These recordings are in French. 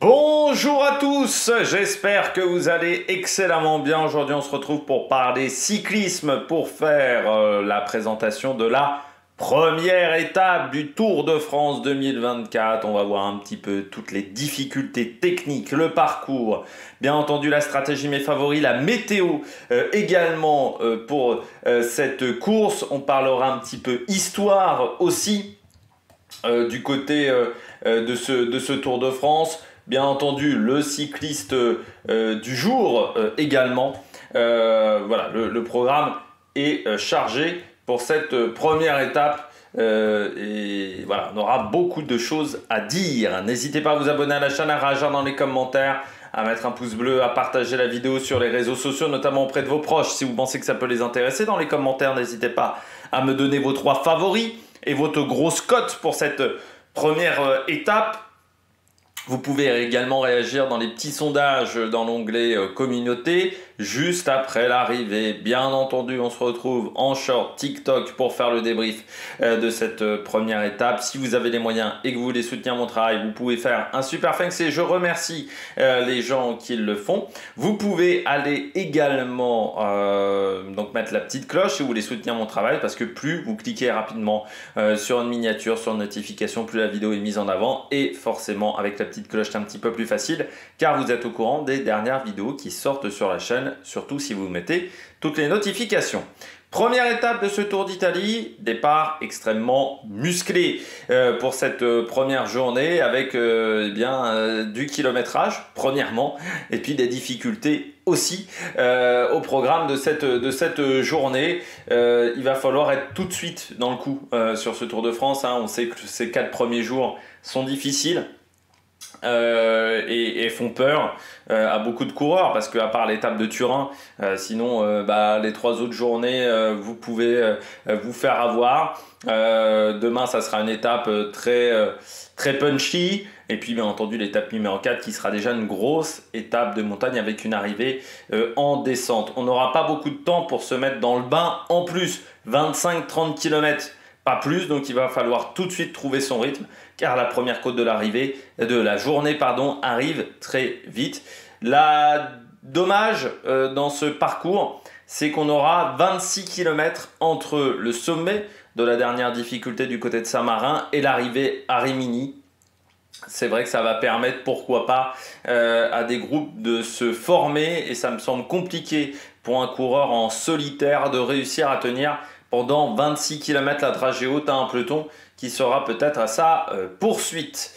Bonjour à tous, j'espère que vous allez excellemment bien. Aujourd'hui, on se retrouve pour parler cyclisme, pour faire la présentation de la première étape du Tour de France 2024. On va voir un petit peu toutes les difficultés techniques, le parcours, bien entendu la stratégie, mes favoris, la météo également pour cette course. On parlera un petit peu histoire aussi du côté de ce Tour de France. Bien entendu, le cycliste du jour également. Voilà, le programme est chargé pour cette première étape. Et voilà, on aura beaucoup de choses à dire. N'hésitez pas à vous abonner à la chaîne, à réagir dans les commentaires, à mettre un pouce bleu, à partager la vidéo sur les réseaux sociaux, notamment auprès de vos proches. Si vous pensez que ça peut les intéresser, dans les commentaires, n'hésitez pas à me donner vos 3 favoris et votre grosse cote pour cette première étape. Vous pouvez également réagir dans les petits sondages dans l'onglet communauté juste après l'arrivée. Bien entendu, on se retrouve en short TikTok pour faire le débrief de cette première étape. Si vous avez les moyens et que vous voulez soutenir mon travail, vous pouvez faire un super thanks et je remercie les gens qui le font. Vous pouvez aller également donc mettre la petite cloche si vous voulez soutenir mon travail, parce que plus vous cliquez rapidement sur une miniature, sur une notification, plus la vidéo est mise en avant, et forcément avec la petite cloche c'est un petit peu plus facile car vous êtes au courant des dernières vidéos qui sortent sur la chaîne, surtout si vous mettez toutes les notifications. Première étape de ce Tour d'Italie, départ extrêmement musclé pour cette première journée avec du kilométrage premièrement, et puis des difficultés aussi au programme de cette journée. Il va falloir être tout de suite dans le coup sur ce Tour de France, hein. On sait que ces 4 premiers jours sont difficiles. Et font peur à beaucoup de coureurs, parce qu'à part l'étape de Turin, sinon les 3 autres journées vous pouvez vous faire avoir. Demain ça sera une étape très punchy, et puis bien entendu l'étape numéro 4 qui sera déjà une grosse étape de montagne avec une arrivée en descente. On n'aura pas beaucoup de temps pour se mettre dans le bain, en plus 25-30 km, pas plus, donc il va falloir tout de suite trouver son rythme, car la première côte de la journée arrive très vite. Dommage dans ce parcours, c'est qu'on aura 26 km entre le sommet de la dernière difficulté du côté de Saint-Marin et l'arrivée à Rimini. C'est vrai que ça va permettre, pourquoi pas, à des groupes de se former, et ça me semble compliqué pour un coureur en solitaire de réussir à tenir pendant 26 km la dragée haute à un peloton qui sera peut-être à sa poursuite.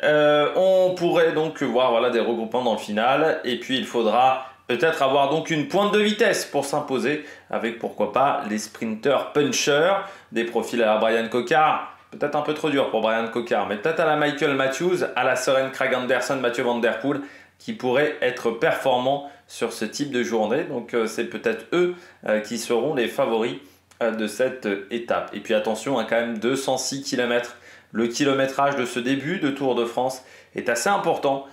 On pourrait donc voir des regroupements dans le final, et puis il faudra peut-être avoir donc une pointe de vitesse pour s'imposer avec, pourquoi pas, les sprinters punchers, des profils à la Brian Cocard. Peut-être un peu trop dur pour Brian Cocard, mais peut-être à la Michael Matthews, à la Søren Kragh Andersen, Mathieu Van Der Poel, qui pourraient être performants sur ce type de journée. Donc c'est peut-être eux qui seront les favoris de cette étape. Et puis attention, quand même 206 km. Le kilométrage de ce début de Tour de France est assez important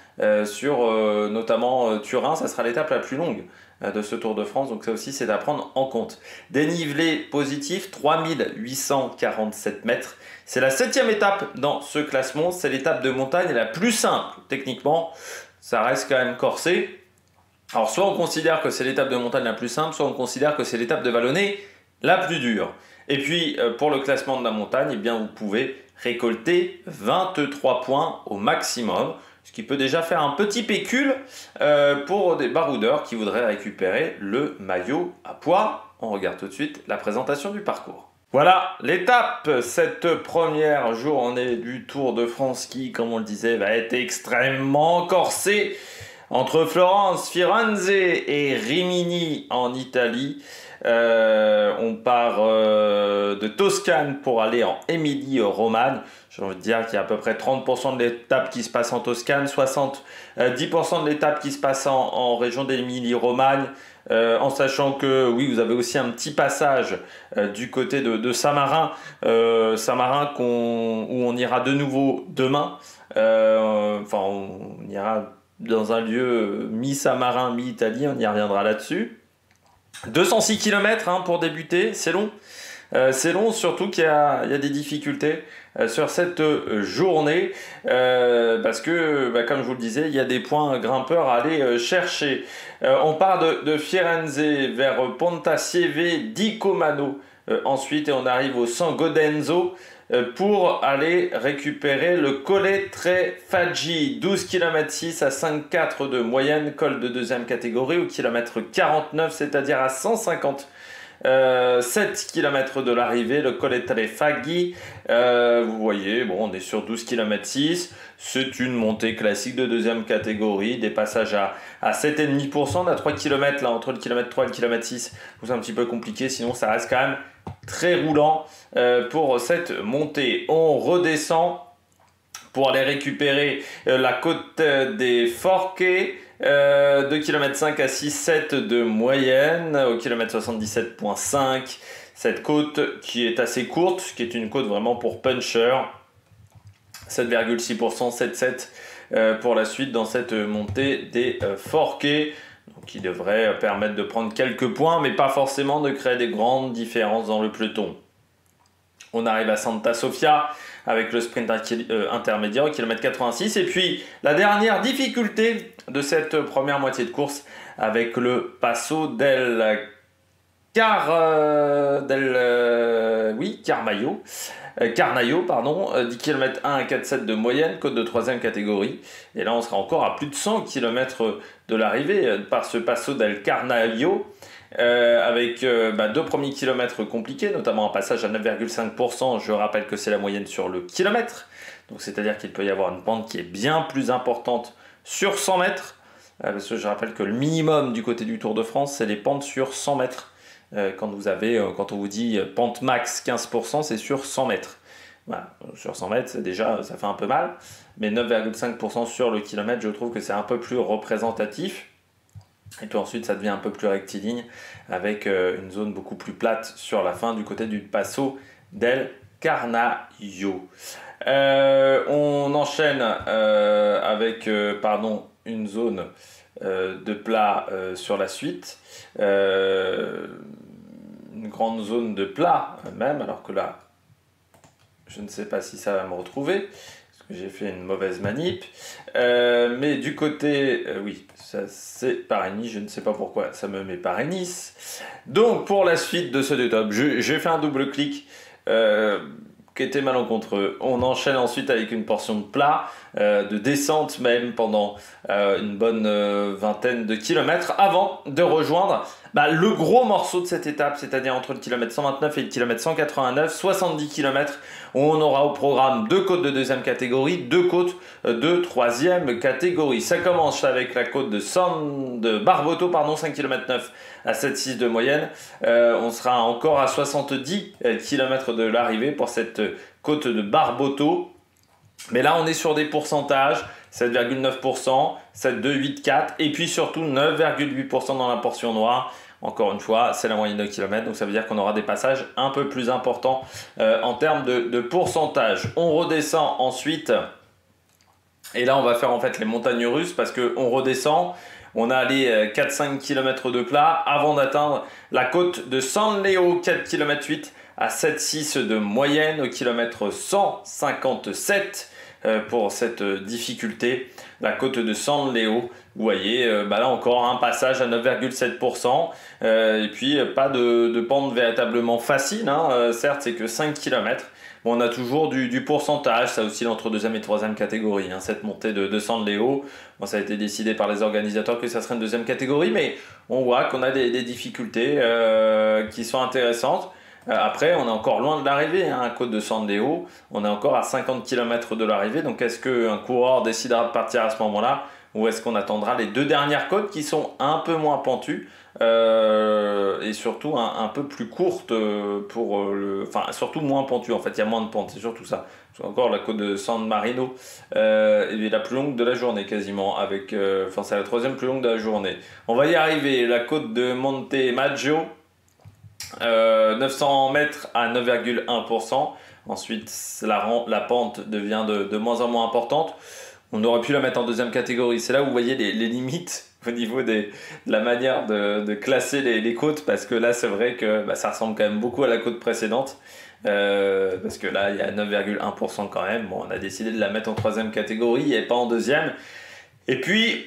sur notamment Turin. Ça sera l'étape la plus longue de ce Tour de France, donc ça aussi c'est à prendre en compte. Dénivelé positif, 3847 mètres. C'est la 7e étape dans ce classement. C'est l'étape de montagne la plus simple techniquement. Ça reste quand même corsé. Alors soit on considère que c'est l'étape de montagne la plus simple, soit on considère que c'est l'étape de vallonnée la plus dure. Et puis pour le classement de la montagne, eh bien, vous pouvez récolter 23 points au maximum, ce qui peut déjà faire un petit pécule pour des baroudeurs qui voudraient récupérer le maillot à pois. On regarde tout de suite la présentation du parcours. Voilà l'étape, cette première journée du Tour de France qui, comme on le disait, va être extrêmement corsée entre Florence, Firenze et Rimini en Italie. On part de Toscane pour aller en Émilie-Romagne. J'ai envie de dire qu'il y a à peu près 30% de l'étape qui se passe en Toscane, 70% de l'étape qui se passe en région d'Émilie-Romagne, en sachant que oui, vous avez aussi un petit passage du côté de Saint-Marin, où on ira de nouveau demain. On ira dans un lieu mi-Saint-Marin, mi-Italie, on y reviendra là-dessus. 206 km pour débuter, c'est long. C'est long, surtout qu'il y a des difficultés sur cette journée parce que, comme je vous le disais, il y a des points grimpeurs à aller chercher. On part de Firenze vers Pontassieve di Comano ensuite et on arrive au San Godenzo pour aller récupérer le Colle Tre Faggi, 12 km 6 à 5,4 de moyenne, col de deuxième catégorie au kilomètre 49, c'est-à-dire à 150 7 km de l'arrivée, le Colle Tre Faggi. Vous voyez, bon, on est sur 12 km 6. C'est une montée classique de deuxième catégorie, des passages à 7,5%. On a 3 km là, entre le kilomètre 3 et le kilomètre 6. C'est un petit peu compliqué, sinon ça reste quand même très roulant pour cette montée. On redescend pour aller récupérer la côte des Forche, 2 km 5 à 6,7 de moyenne au kilomètre 77,5. Cette côte qui est assez courte, qui est une côte vraiment pour puncher, 7,6%, 7,7 pour la suite dans cette montée des Forche, qui devrait permettre de prendre quelques points, mais pas forcément de créer des grandes différences dans le peloton. On arrive à Santa Sofia avec le sprint intermédiaire au kilomètre 86. Et puis la dernière difficulté de cette première moitié de course avec le Passo del Carnaio, 10 km 1 à 4,7 de moyenne, côte de troisième catégorie. Et là on sera encore à plus de 100 km de l'arrivée par ce Passo del Carnaio. Avec deux premiers kilomètres compliqués, notamment un passage à 9,5%. Je rappelle que c'est la moyenne sur le kilomètre, donc c'est-à-dire qu'il peut y avoir une pente qui est bien plus importante sur 100 mètres, parce que je rappelle que le minimum du côté du Tour de France, c'est les pentes sur 100 mètres. Quand on vous dit pente max 15%, c'est sur 100 mètres. Voilà. Sur 100 mètres, déjà, ça fait un peu mal, mais 9,5% sur le kilomètre, je trouve que c'est un peu plus représentatif. Et puis ensuite, ça devient un peu plus rectiligne avec une zone beaucoup plus plate sur la fin du côté du Passo del Carnaio. On enchaîne avec une zone de plat sur la suite. Une grande zone de plat même, alors que là, je ne sais pas si ça va me retrouver. J'ai fait une mauvaise manip, mais du côté, oui, ça c'est Paris-Nice, je ne sais pas pourquoi ça me met Paris-Nice. Donc pour la suite de ce top, j'ai fait un double clic qui était malencontreux. On enchaîne ensuite avec une portion de plat, de descente même pendant une bonne vingtaine de kilomètres avant de rejoindre le gros morceau de cette étape, c'est-à-dire entre le kilomètre 129 et le kilomètre 189, 70 km, où on aura au programme 2 côtes de deuxième catégorie, 2 côtes de troisième catégorie. Ça commence avec la côte de Barbotto, 5 km 9 à 7,6 de moyenne. On sera encore à 70 km de l'arrivée pour cette côte de Barbotto. Mais là, on est sur des pourcentages, 7,9%, 7,284 et puis surtout 9,8% dans la portion noire. Encore une fois, c'est la moyenne de kilomètres, donc ça veut dire qu'on aura des passages un peu plus importants en termes de pourcentage. On redescend ensuite, et là on va faire en fait les montagnes russes parce qu'on redescend. On a les 4-5 km de plat avant d'atteindre la côte de San Leo, 4 km 8 à 7,6 de moyenne au kilomètre 157 pour cette difficulté. La côte de San Leo, vous voyez, là encore un passage à 9,7%, et puis pas de pente véritablement facile, certes c'est que 5 km. Bon, on a toujours du pourcentage, ça oscille entre deuxième et troisième catégorie, cette montée de San Leo. Bon, ça a été décidé par les organisateurs que ça serait une deuxième catégorie, mais on voit qu'on a des difficultés qui sont intéressantes. Après, on est encore loin de l'arrivée, à côte de San Leo, on est encore à 50 km de l'arrivée, donc est-ce qu'un coureur décidera de partir à ce moment-là, ou est-ce qu'on attendra les deux dernières côtes qui sont un peu moins pentues et surtout un peu plus courtes surtout moins pentues en fait, il y a moins de pentes, c'est surtout ça. C'est encore la côte de San Marino est la plus longue de la journée quasiment, c'est la troisième plus longue de la journée. On va y arriver, la côte de Monte Maggio, 900 mètres à 9,1%. Ensuite, la pente devient de moins en moins importante. On aurait pu la mettre en deuxième catégorie. C'est là où vous voyez les limites au niveau de la manière de classer les côtes, parce que là, c'est vrai que ça ressemble quand même beaucoup à la côte précédente. parce que là il y a 9,1% quand même. Bon, on a décidé de la mettre en troisième catégorie et pas en deuxième. Et puis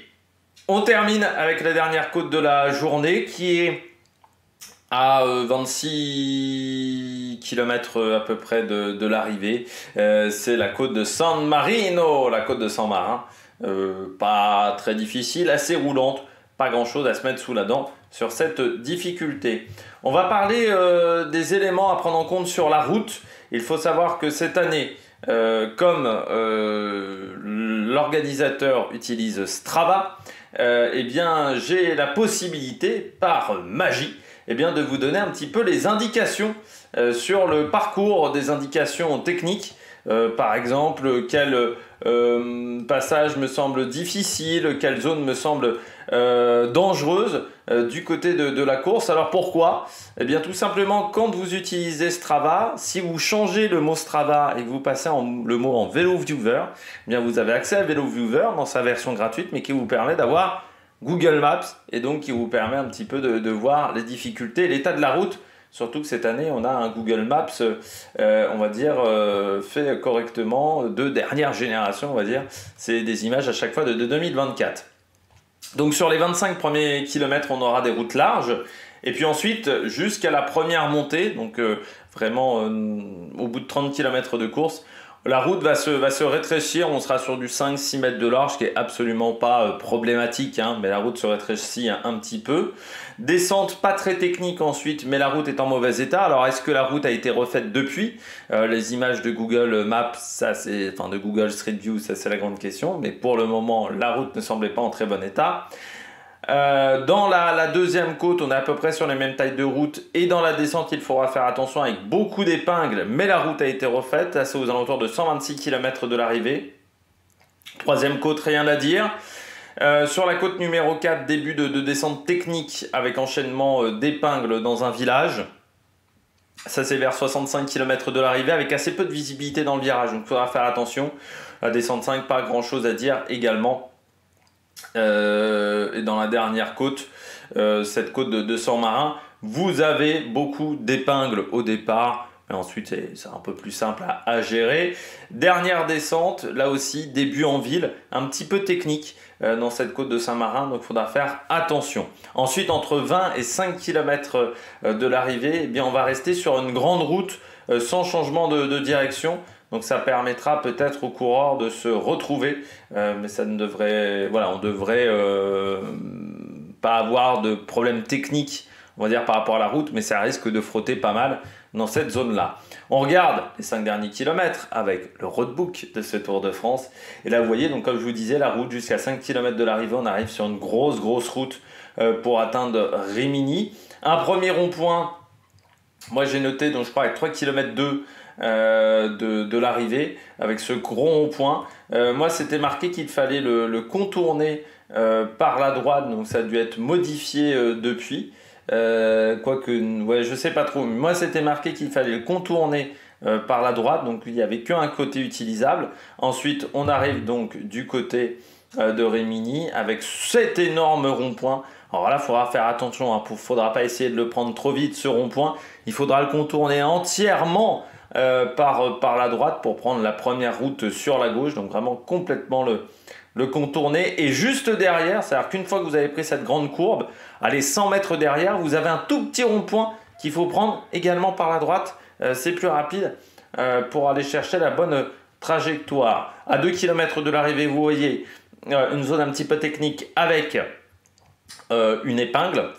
on termine avec la dernière côte de la journée qui est à 26 km à peu près de l'arrivée. C'est la côte de San Marino, la côte de San Marin. Pas très difficile, assez roulante, pas grand chose à se mettre sous la dent sur cette difficulté. On va parler des éléments à prendre en compte sur la route. Il faut savoir que cette année, comme l'organisateur utilise Strava, eh bien j'ai la possibilité par magie de vous donner un petit peu les indications sur le parcours, des indications techniques. Par exemple, quel passage me semble difficile, quelle zone me semble dangereuse du côté de la course. Alors pourquoi? Eh bien tout simplement, quand vous utilisez Strava, si vous changez le mot Strava et que vous passez le mot en Vélo Viewer, eh bien vous avez accès à Vélo Viewer dans sa version gratuite, mais qui vous permet d'avoir Google Maps et donc qui vous permet un petit peu de voir les difficultés, l'état de la route. Surtout que cette année, on a un Google Maps, on va dire, fait correctement, de dernière génération, on va dire. C'est des images à chaque fois de 2024. Donc sur les 25 premiers kilomètres, on aura des routes larges. Et puis ensuite, jusqu'à la première montée, donc vraiment au bout de 30 km de course, la route va se rétrécir, on sera sur du 5-6 mètres de large, qui est absolument pas problématique, hein, mais la route se rétrécit un petit peu. Descente pas très technique ensuite, mais la route est en mauvais état. Alors est-ce que la route a été refaite depuis? Les images de Google Maps, de Google Street View, ça c'est la grande question, mais pour le moment, la route ne semblait pas en très bon état. Dans la deuxième côte, on est à peu près sur les mêmes tailles de route et dans la descente, il faudra faire attention avec beaucoup d'épingles, mais la route a été refaite, c'est aux alentours de 126 km de l'arrivée. Troisième côte, rien à dire. Sur la côte numéro 4, début de descente technique avec enchaînement d'épingles dans un village. Ça c'est vers 65 km de l'arrivée avec assez peu de visibilité dans le virage, donc il faudra faire attention. La descente 5, pas grand chose à dire également. Et dans la dernière côte, cette côte de San Marin, vous avez beaucoup d'épingles au départ, mais ensuite c'est un peu plus simple à gérer. Dernière descente, là aussi début en ville, un petit peu technique dans cette côte de Saint-Marin, donc il faudra faire attention. Ensuite, entre 20 et 5 km de l'arrivée, eh bien, on va rester sur une grande route sans changement de direction. Donc ça permettra peut-être aux coureurs de se retrouver, mais ça ne devrait, on devrait pas avoir de problème technique, on va dire par rapport à la route, mais ça risque de frotter pas mal dans cette zone-là. On regarde les 5 derniers kilomètres avec le roadbook de ce Tour de France. Et là, vous voyez, donc comme je vous disais, la route jusqu'à 5 km de l'arrivée, on arrive sur une grosse route pour atteindre Rimini. Un premier rond-point, moi j'ai noté, donc je crois avec 3 km 2 de l'arrivée avec ce gros rond-point. Moi c'était marqué qu'il fallait le contourner par la droite, donc ça a dû être modifié depuis. Quoique, ouais, je sais pas trop. Mais moi c'était marqué qu'il fallait le contourner par la droite, donc il n'y avait qu'un côté utilisable. Ensuite on arrive donc du côté de Rimini avec cet énorme rond-point. Alors là, il faudra faire attention, il ne faudra pas essayer de le prendre trop vite ce rond-point. Il faudra le contourner entièrement par la droite pour prendre la première route sur la gauche, donc vraiment complètement le contourner. Et juste derrière, c'est-à-dire qu'une fois que vous avez pris cette grande courbe, allez 100 mètres derrière, vous avez un tout petit rond-point qu'il faut prendre également par la droite. C'est plus rapide pour aller chercher la bonne trajectoire. À 2 km de l'arrivée, vous voyez une zone un petit peu technique avec une épingle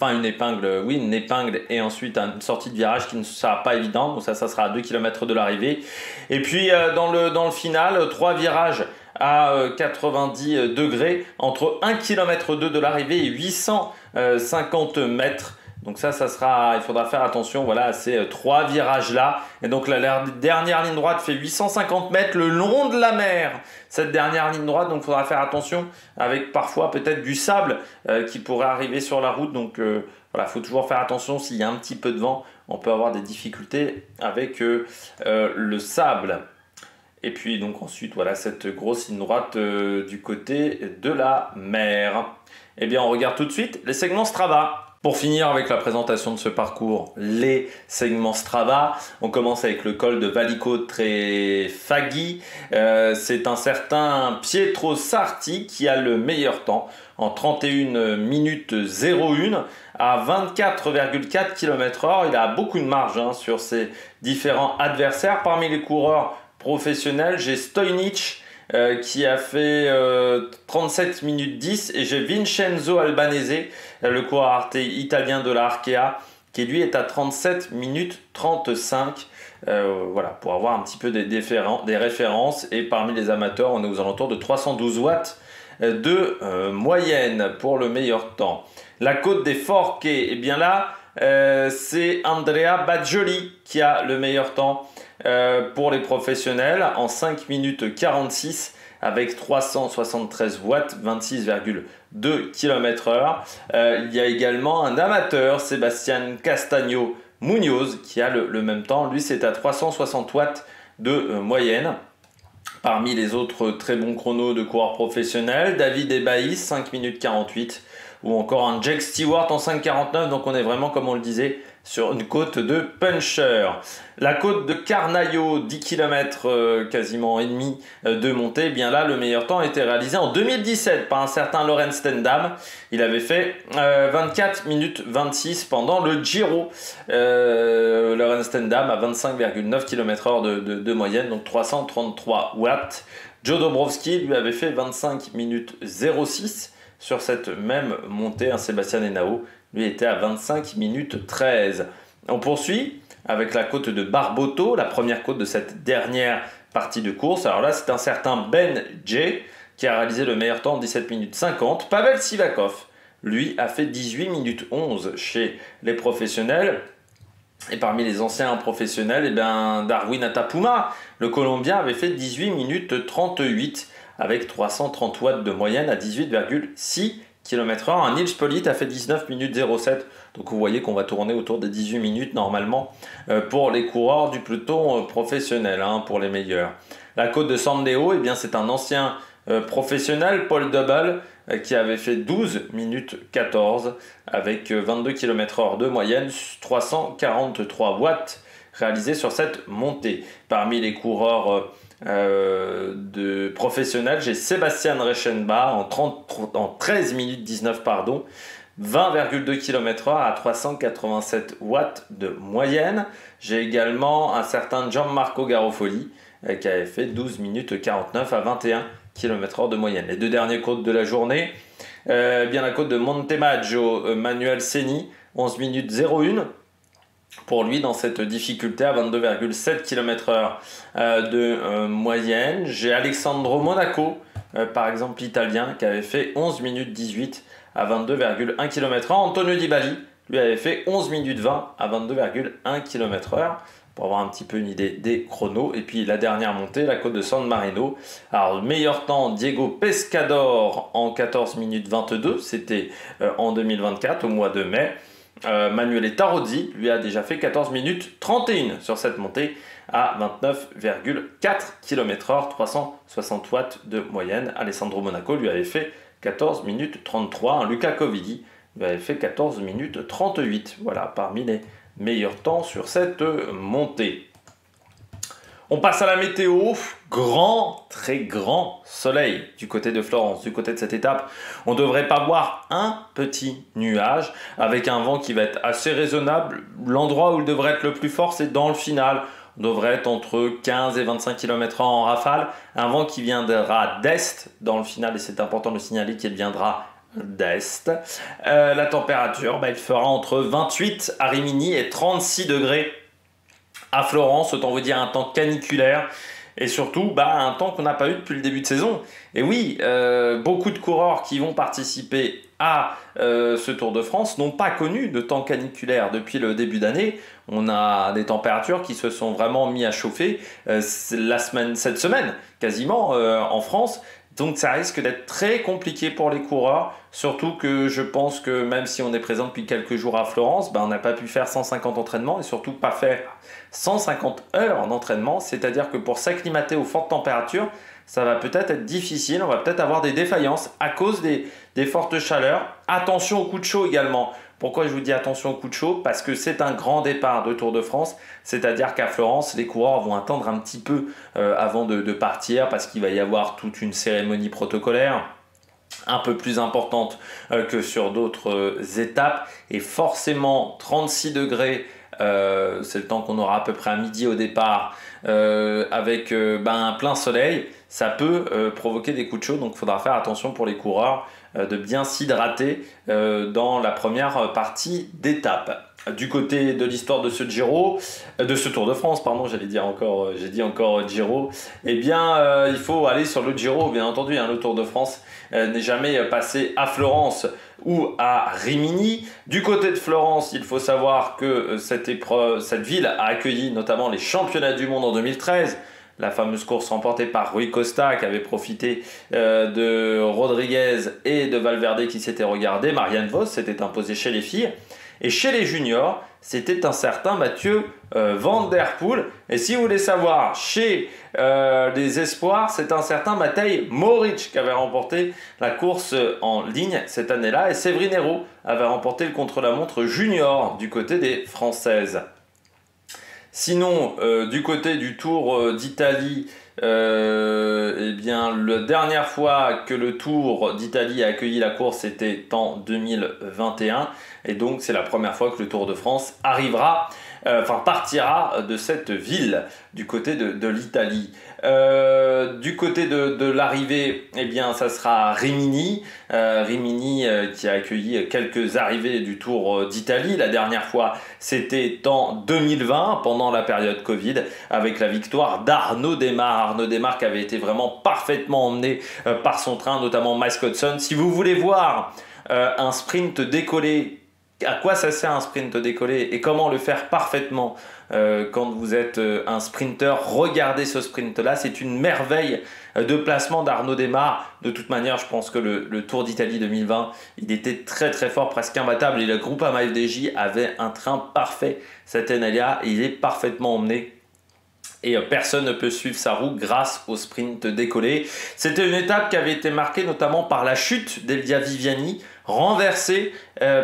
et ensuite une sortie de virage qui ne sera pas évidente, donc ça sera à 2 km de l'arrivée. Et puis dans le final, 3 virages à 90 degrés entre 1 km de l'arrivée et 850 mètres. Donc ça sera, il faudra faire attention voilà, à ces 3 virages là. Et donc la dernière ligne droite fait 850 mètres le long de la mer. Cette dernière ligne droite, donc il faudra faire attention avec parfois peut-être du sable qui pourrait arriver sur la route. Donc voilà, il faut toujours faire attention s'il y a un petit peu de vent. On peut avoir des difficultés avec le sable. Et puis donc ensuite, voilà cette grosse ligne droite du côté de la mer. Eh bien, on regarde tout de suite les segments Strava. Pour finir avec la présentation de ce parcours, les segments Strava, on commence avec le col de Valico Trefaghi. C'est un certain Pietro Sarti qui a le meilleur temps en 31 minutes 01 à 24,4 km/h. Il a beaucoup de marge sur ses différents adversaires. Parmi les coureurs professionnels, j'ai Stojnic qui a fait 37 minutes 10 et j'ai Vincenzo Albanese, le coureur italien de la Arkea, qui lui est à 37 minutes 35. Voilà, pour avoir un petit peu des références. Et parmi les amateurs, on est aux alentours de 312 watts de moyenne pour le meilleur temps. La côte des Forques, et bien là, c'est Andrea Baggioli qui a le meilleur temps pour les professionnels en 5 minutes 46 avec 373 watts, 26,2 km/h. Il y a également un amateur, Sébastien Castagno Munoz, qui a le même temps. Lui, c'est à 360 watts de moyenne. Parmi les autres très bons chronos de coureurs professionnels, David Ebaïs, 5 minutes 48, ou encore un Jake Stewart en 5,49. Donc on est vraiment, comme on le disait, sur une côte de puncher. La côte de Carnaio, 10 km quasiment et demi de montée, eh bien là le meilleur temps a été réalisé en 2017 par un certain Lorenz Stendam. Il avait fait 24 minutes 26 pendant le Giro. Lorenz Stendam à 25,9 km/h de moyenne, donc 333 watts. Joe Dobrowski lui avait fait 25 minutes 06 sur cette même montée. Sébastien Henao lui était à 25 minutes 13. On poursuit avec la côte de Barboto, la première côte de cette dernière partie de course. Alors là, c'est un certain Ben J qui a réalisé le meilleur temps en 17 minutes 50. Pavel Sivakov, lui, a fait 18 minutes 11 chez les professionnels. Et parmi les anciens professionnels, Darwin Atapuma, le Colombien, avait fait 18 minutes 38 avec 330 watts de moyenne à 18,6 km/h. Un Nils Politt a fait 19 minutes 07. Donc vous voyez qu'on va tourner autour des 18 minutes normalement pour les coureurs du peloton professionnel, pour les meilleurs. La côte de Sandeo, c'est un ancien professionnel, Paul Double, qui avait fait 12 minutes 14 avec 22 km/h de moyenne, 343 watts réalisés sur cette montée. Parmi les coureurs de professionnels, j'ai Sébastien Reichenbach en 13 minutes 19, 20,2 km/h à 387 watts de moyenne. J'ai également un certain Gianmarco Garofoli qui avait fait 12 minutes 49 à 21 km/h de moyenne. Les deux dernières côtes de la journée, la côte de Montemaggio, Manuel Seni, 11 minutes 01. Pour lui, dans cette difficulté à 22,7 km/h de moyenne. J'ai Alessandro Monaco, par exemple italien, qui avait fait 11 minutes 18 à 22,1 km/h. Antonio Di Bali, lui, avait fait 11 minutes 20 à 22,1 km/h. Pour avoir un petit peu une idée des chronos. Et puis la dernière montée, la côte de San Marino. Alors, le meilleur temps, Diego Pescador en 14 minutes 22. C'était en 2024, au mois de mai. Manuele Tarozzi lui a déjà fait 14 minutes 31 sur cette montée à 29,4 km/h, 360 watts de moyenne. Alessandro Monaco lui avait fait 14 minutes 33. Luca Covidi lui avait fait 14 minutes 38. Voilà, parmi les meilleurs temps sur cette montée. On passe à la météo. Très grand soleil du côté de Florence, du côté de cette étape. On ne devrait pas voir un petit nuage avec un vent qui va être assez raisonnable. L'endroit où il devrait être le plus fort, c'est dans le final. On devrait être entre 15 et 25 km/h en rafale. Un vent qui viendra d'est dans le final, et c'est important de le signaler qu'il viendra d'est. La température, il fera entre 28 à Rimini et 36 degrés à Florence. Autant vous dire un temps caniculaire. Et surtout, un temps qu'on n'a pas eu depuis le début de saison. Et oui, beaucoup de coureurs qui vont participer à ce Tour de France n'ont pas connu de temps caniculaire depuis le début d'année. On a des températures qui se sont vraiment mis à chauffer cette semaine, quasiment en France. Donc ça risque d'être très compliqué pour les coureurs, surtout que je pense que même si on est présent depuis quelques jours à Florence, on n'a pas pu faire 150 entraînements et surtout pas faire 150 heures d'entraînement, c'est-à-dire que pour s'acclimater aux fortes températures, ça va peut-être être difficile. On va peut-être avoir des défaillances à cause des fortes chaleurs. Attention aux coups de chaud également. Pourquoi je vous dis attention aux coups de chaud? Parce que c'est un grand départ de Tour de France, c'est-à-dire qu'à Florence, les coureurs vont attendre un petit peu avant de partir parce qu'il va y avoir toute une cérémonie protocolaire un peu plus importante que sur d'autres étapes, et forcément 36 degrés, c'est le temps qu'on aura à peu près à midi au départ, avec un plein soleil, ça peut provoquer des coups de chaud, donc il faudra faire attention pour les coureurs de bien s'hydrater dans la première partie d'étape. Du côté de l'histoire de ce Giro, de ce Tour de France, pardon, j'ai dit encore Giro, eh bien il faut aller sur le Giro, bien entendu, hein, le Tour de France n'est jamais passé à Florence ou à Rimini. Du côté de Florence, il faut savoir que cette ville a accueilli notamment les championnats du monde en 2013, la fameuse course remportée par Rui Costa qui avait profité de Rodriguez et de Valverde qui s'étaient regardés. Marianne Vos s'était imposée chez les filles. Et chez les juniors, c'était un certain Mathieu Van Der Poel. Et si vous voulez savoir, chez les espoirs, c'est un certain Matej Moric qui avait remporté la course en ligne cette année-là. Et Séverine Hérault avait remporté le contre-la-montre junior du côté des Françaises. Sinon, du côté du Tour d'Italie, eh bien, la dernière fois que le Tour d'Italie a accueilli la course, c'était en 2021. Et donc, c'est la première fois que le Tour de France partira de cette ville du côté de l'Italie. Du côté de l'arrivée, eh bien, ça sera Rimini. Rimini qui a accueilli quelques arrivées du Tour d'Italie. La dernière fois, c'était en 2020, pendant la période Covid, avec la victoire d'Arnaud Démare. Arnaud Démare qui avait été vraiment parfaitement emmené par son train, notamment Miles Codson. Si vous voulez voir un sprint décollé, à quoi ça sert un sprint décollé et comment le faire parfaitement quand vous êtes un sprinter, regardez ce sprint là, c'est une merveille de placement d'Arnaud Démare. De toute manière, je pense que le Tour d'Italie 2020, il était très très fort, presque imbattable, et le Groupama FDJ avait un train parfait cette année-là, il est parfaitement emmené. Et personne ne peut suivre sa roue grâce au sprint décollé. C'était une étape qui avait été marquée notamment par la chute d'Elia Viviani, renversé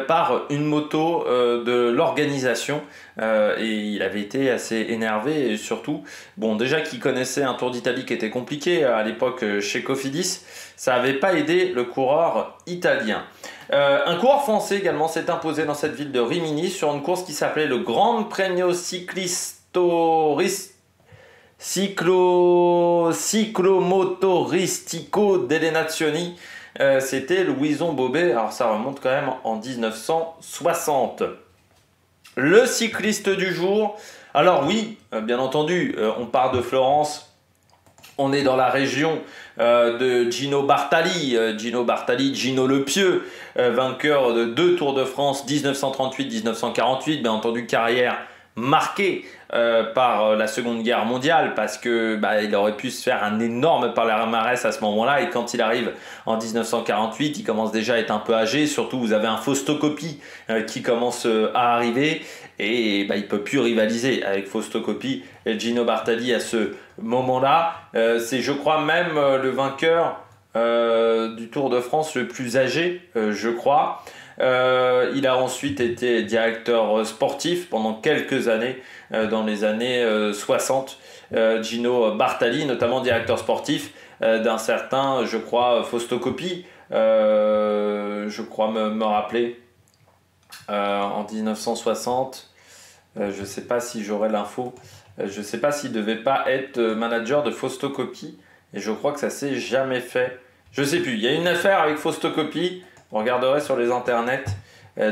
par une moto de l'organisation, et il avait été assez énervé, et surtout, bon, déjà qu'il connaissait un Tour d'Italie qui était compliqué à l'époque chez Cofidis, ça n'avait pas aidé le coureur italien. Un coureur français également s'est imposé dans cette ville de Rimini sur une course qui s'appelait le Grand Premio Ciclomotoristico delle Nazioni. C'était Louison Bobet, alors ça remonte quand même en 1960. Le cycliste du jour, alors oui, bien entendu, on part de Florence, on est dans la région de Gino Bartali, Gino Le Pieux, vainqueur de 2 Tours de France, 1938-1948, bien entendu carrière marqué par la Seconde Guerre mondiale, parce que il aurait pu se faire un énorme palmarès à ce moment-là, et quand il arrive en 1948, il commence déjà à être un peu âgé, surtout vous avez un Fausto Coppi qui commence à arriver, et il ne peut plus rivaliser avec Fausto Coppi et Gino Bartali à ce moment-là. C'est, je crois, même le vainqueur du Tour de France le plus âgé, je crois. Il a ensuite été directeur sportif pendant quelques années, dans les années 60. Gino Bartali, notamment directeur sportif d'un certain, je crois, Fausto Coppi, je crois me rappeler, en 1960. Je ne sais pas si j'aurai l'info. Je ne sais pas s'il ne devait pas être manager de Fausto Coppi, et je crois que ça s'est jamais fait. Je ne sais plus. Il y a une affaire avec Fausto Coppi. On regarderait sur les internets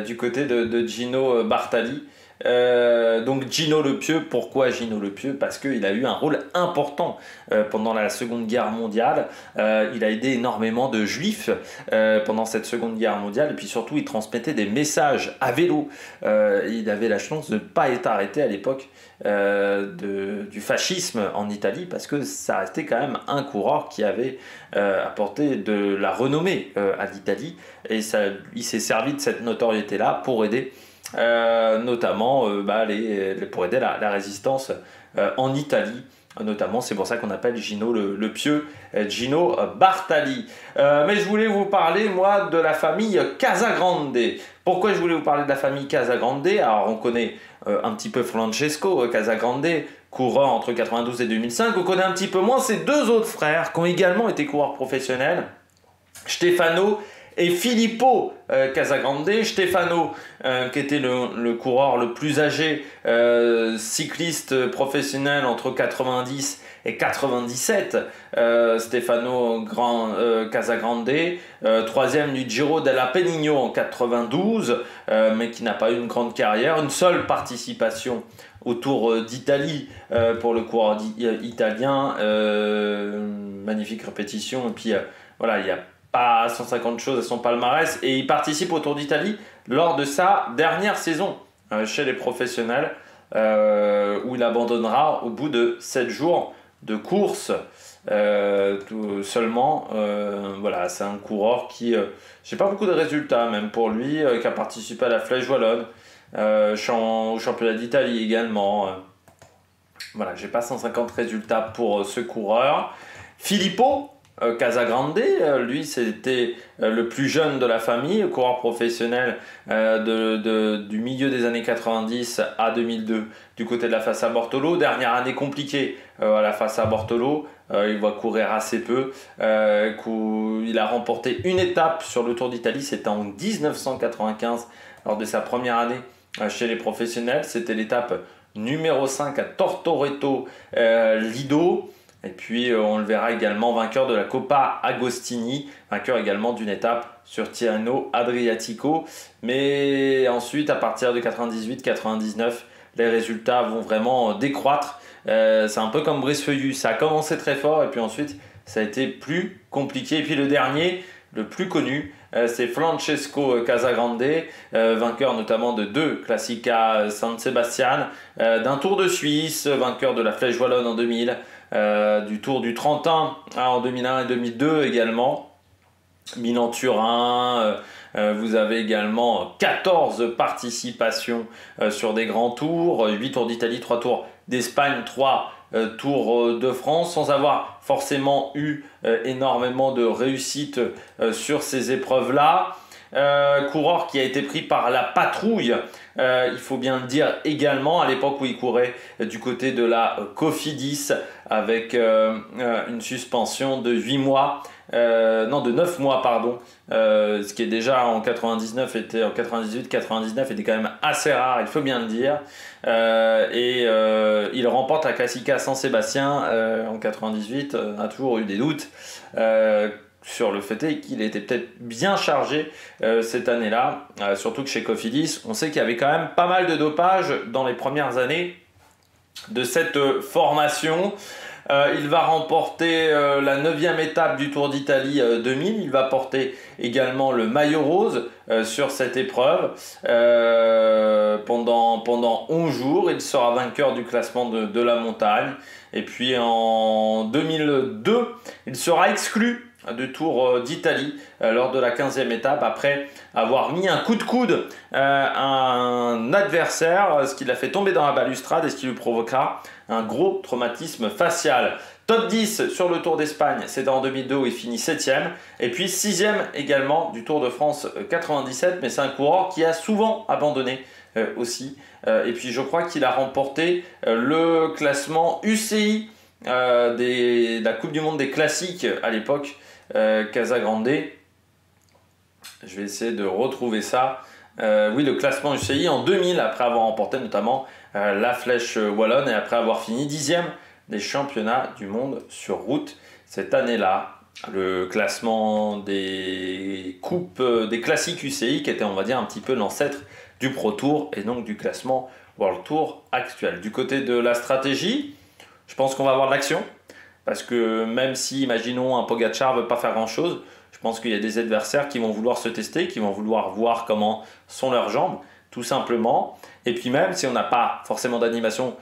du côté de Gino Bartali. Donc Gino Le Pieux, pourquoi Gino Le Pieux? Parce qu'il a eu un rôle important pendant la Seconde Guerre mondiale. Il a aidé énormément de juifs pendant cette Seconde Guerre mondiale, et puis surtout il transmettait des messages à vélo. Il avait la chance de ne pas être arrêté à l'époque du fascisme en Italie, parce que ça restait quand même un coureur qui avait apporté de la renommée à l'Italie, et il s'est servi de cette notoriété là pour aider notamment pour aider la résistance en Italie. Notamment, c'est pour ça qu'on appelle Gino le pieux, Gino Bartali. Mais je voulais vous parler, moi, de la famille Casagrande. Pourquoi je voulais vous parler de la famille Casagrande? Alors, on connaît un petit peu Francesco Casagrande, coureur entre 92 et 2005. On connaît un petit peu moins ses deux autres frères qui ont également été coureurs professionnels, Stefano et Filippo Casagrande. Stefano, qui était le coureur le plus âgé, cycliste professionnel entre 90 et 97, Stefano Casagrande, troisième du Giro dell'Appennino en 92, mais qui n'a pas eu une grande carrière, une seule participation au Tour d'Italie pour le coureur italien, magnifique répétition, et puis voilà, il y a pas 150 choses à son palmarès, et il participe au Tour d'Italie lors de sa dernière saison chez les professionnels, où il abandonnera au bout de 7 jours de course seulement. Voilà, c'est un coureur qui j'ai pas beaucoup de résultats même pour lui, qui a participé à la Flèche Wallonne, au championnat d'Italie également. Voilà, j'ai pas 150 résultats pour ce coureur. Filippo Casagrande, lui c'était le plus jeune de la famille, coureur professionnel du milieu des années 90 à 2002 du côté de la Fassa Bortolo. Dernière année compliquée à la Fassa Bortolo, il va courir assez peu. Il a remporté une étape sur le Tour d'Italie, c'était en 1995 lors de sa première année chez les professionnels. C'était l'étape numéro 5 à Tortoreto Lido. Et puis on le verra également vainqueur de la Coppa Agostini, vainqueur également d'une étape sur Tirreno Adriatico. Mais ensuite, à partir de 98-99, les résultats vont vraiment décroître. C'est un peu comme Brice Feuillu, ça a commencé très fort et puis ensuite ça a été plus compliqué. Et puis le dernier, le plus connu, c'est Francesco Casagrande, vainqueur notamment de 2 Classica San Sebastian, d'un Tour de Suisse, vainqueur de la Flèche Wallonne en 2000, du Tour du Trentin en 2001 et 2002 également, Milan-Turin. Vous avez également 14 participations sur des grands tours, 8 Tours d'Italie, 3 Tours d'Espagne, 3 Tours de France, sans avoir forcément eu énormément de réussite sur ces épreuves-là. Coureur qui a été pris par la patrouille, il faut bien le dire également, à l'époque où il courait du côté de la Cofidis, avec une suspension de 8 mois, non de 9 mois pardon, ce qui est déjà en 98-99 était quand même assez rare, il faut bien le dire. Il remporte la Classica San Sébastien en 98. On a toujours eu des doutes sur le fait qu'il était peut-être bien chargé cette année-là, surtout que chez Cofidis, on sait qu'il y avait quand même pas mal de dopage dans les premières années de cette formation. Il va remporter la 9e étape du Tour d'Italie 2000. Il va porter également le maillot rose sur cette épreuve pendant 11 jours. Il sera vainqueur du classement de la montagne. Et puis en 2002, il sera exclu du Tour d'Italie lors de la 15e étape après avoir mis un coup de coude à un adversaire, ce qui l'a fait tomber dans la balustrade et ce qui lui provoquera un gros traumatisme facial. Top 10 sur le Tour d'Espagne, c'est en 2002 où il finit 7e, et puis 6e également du Tour de France 97, mais c'est un coureur qui a souvent abandonné aussi, et puis je crois qu'il a remporté le classement UCI de la Coupe du Monde des classiques à l'époque. Casagrande, je vais essayer de retrouver ça, oui, le classement UCI en 2000, après avoir remporté notamment la Flèche Wallonne et après avoir fini 10e des championnats du monde sur route cette année-là. Le classement des coupes, des classiques UCI qui était, on va dire, un petit peu l'ancêtre du Pro Tour et donc du classement World Tour actuel. Du côté de la stratégie, je pense qu'on va avoir de l'action. Parce que même si, imaginons, un Pogacar ne veut pas faire grand-chose, je pense qu'il y a des adversaires qui vont vouloir se tester, qui vont vouloir voir comment sont leurs jambes, tout simplement. Et puis même si on n'a pas forcément d'animation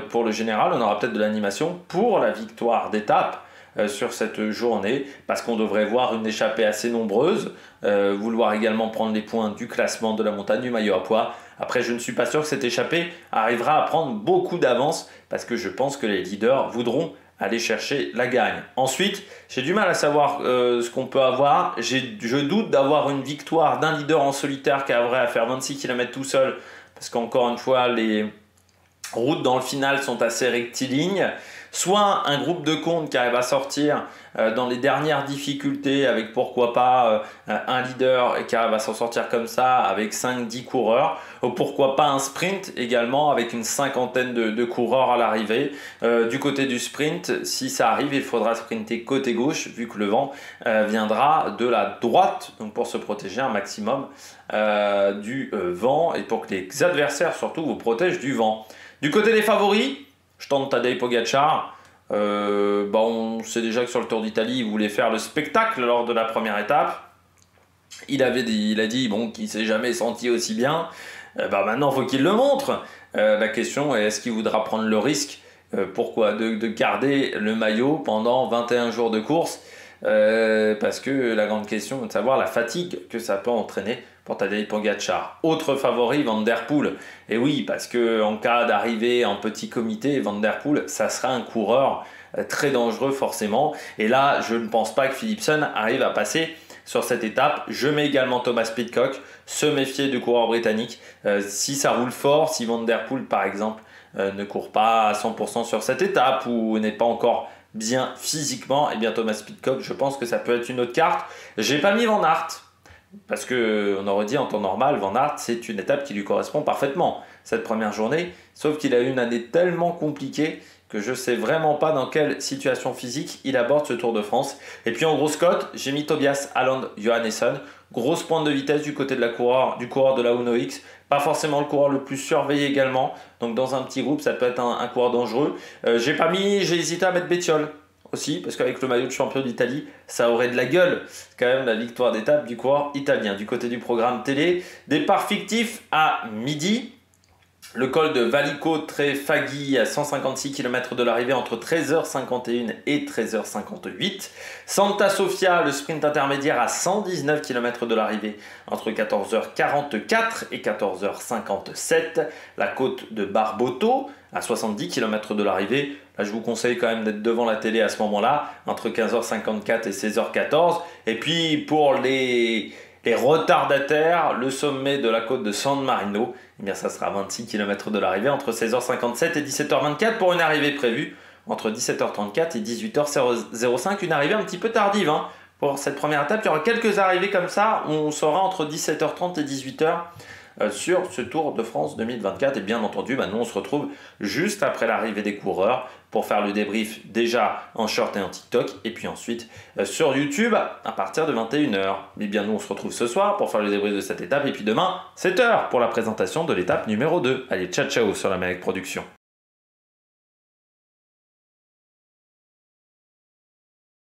pour le général, on aura peut-être de l'animation pour la victoire d'étape sur cette journée parce qu'on devrait voir une échappée assez nombreuse, vouloir également prendre les points du classement de la montagne du maillot à pois. Après, je ne suis pas sûr que cette échappée arrivera à prendre beaucoup d'avance parce que je pense que les leaders voudront aller chercher la gagne. Ensuite, j'ai du mal à savoir ce qu'on peut avoir. Je doute d'avoir une victoire d'un leader en solitaire qui arriverait à faire 26 km tout seul parce qu'encore une fois, les routes dans le final sont assez rectilignes. Soit un groupe de comptes qui arrive à sortir dans les dernières difficultés avec pourquoi pas un leader qui arrive à s'en sortir comme ça avec 5-10 coureurs, ou pourquoi pas un sprint également avec une cinquantaine de coureurs à l'arrivée. Du côté du sprint, si ça arrive, il faudra sprinter côté gauche vu que le vent viendra de la droite, donc pour se protéger un maximum du vent et pour que les adversaires surtout vous protègent du vent. Du côté des favoris, je tente Tadej Pogačar. On sait déjà que sur le Tour d'Italie, il voulait faire le spectacle lors de la première étape. Il a dit qu'il ne s'est jamais senti aussi bien. Maintenant, il faut qu'il le montre. La question est, est-ce qu'il voudra prendre le risque de garder le maillot pendant 21 jours de course parce que la grande question est de savoir la fatigue que ça peut entraîner pour Tadej Pogačar. Autre favori, Van der Poel. Et oui, parce qu'en cas d'arrivée en petit comité, Van der Poel, ça sera un coureur très dangereux forcément. Et là, je ne pense pas que Philipsen arrive à passer sur cette étape. Je mets également Thomas Pidcock, se méfier du coureur britannique. Si ça roule fort, si Van der Poel par exemple ne court pas à 100% sur cette étape ou n'est pas encore bien physiquement, et bien Thomas Pidcock, je pense que ça peut être une autre carte. J'ai pas mis Van Aert parce qu'on aurait dit en temps normal, Van Aert, c'est une étape qui lui correspond parfaitement, cette première journée, sauf qu'il a eu une année tellement compliquée que je ne sais vraiment pas dans quelle situation physique il aborde ce Tour de France. Et puis en grosse cote, j'ai mis Tobias Alland Johannesson, grosse pointe de vitesse du côté du coureur de la Uno X, pas forcément le coureur le plus surveillé également, donc dans un petit groupe, ça peut être un coureur dangereux. J'ai hésité à mettre Bettiol aussi, parce qu'avec le maillot de champion d'Italie, ça aurait de la gueule, quand même, la victoire d'étape du coureur italien. Du côté du programme télé, départ fictif à midi, le col de Valico Trefaghi à 156 km de l'arrivée entre 13h51 et 13h58. Santa Sofia, le sprint intermédiaire à 119 km de l'arrivée entre 14h44 et 14h57. La côte de Barboto à 70 km de l'arrivée. Là, je vous conseille quand même d'être devant la télé à ce moment-là, entre 15h54 et 16h14. Et puis pour les retardataires, le sommet de la côte de San Marino, eh bien, ça sera 26 km de l'arrivée entre 16h57 et 17h24 pour une arrivée prévue entre 17h34 et 18h05. Une arrivée un petit peu tardive pour cette première étape. Il y aura quelques arrivées comme ça. On sera entre 17h30 et 18h sur ce Tour de France 2024. Et bien entendu, nous on se retrouve juste après l'arrivée des coureurs pour faire le débrief déjà en short et en TikTok et puis ensuite sur YouTube à partir de 21h. Et bien nous on se retrouve ce soir pour faire le débrief de cette étape et puis demain 7h pour la présentation de l'étape numéro 2. Allez, ciao ciao sur la Mélec Production.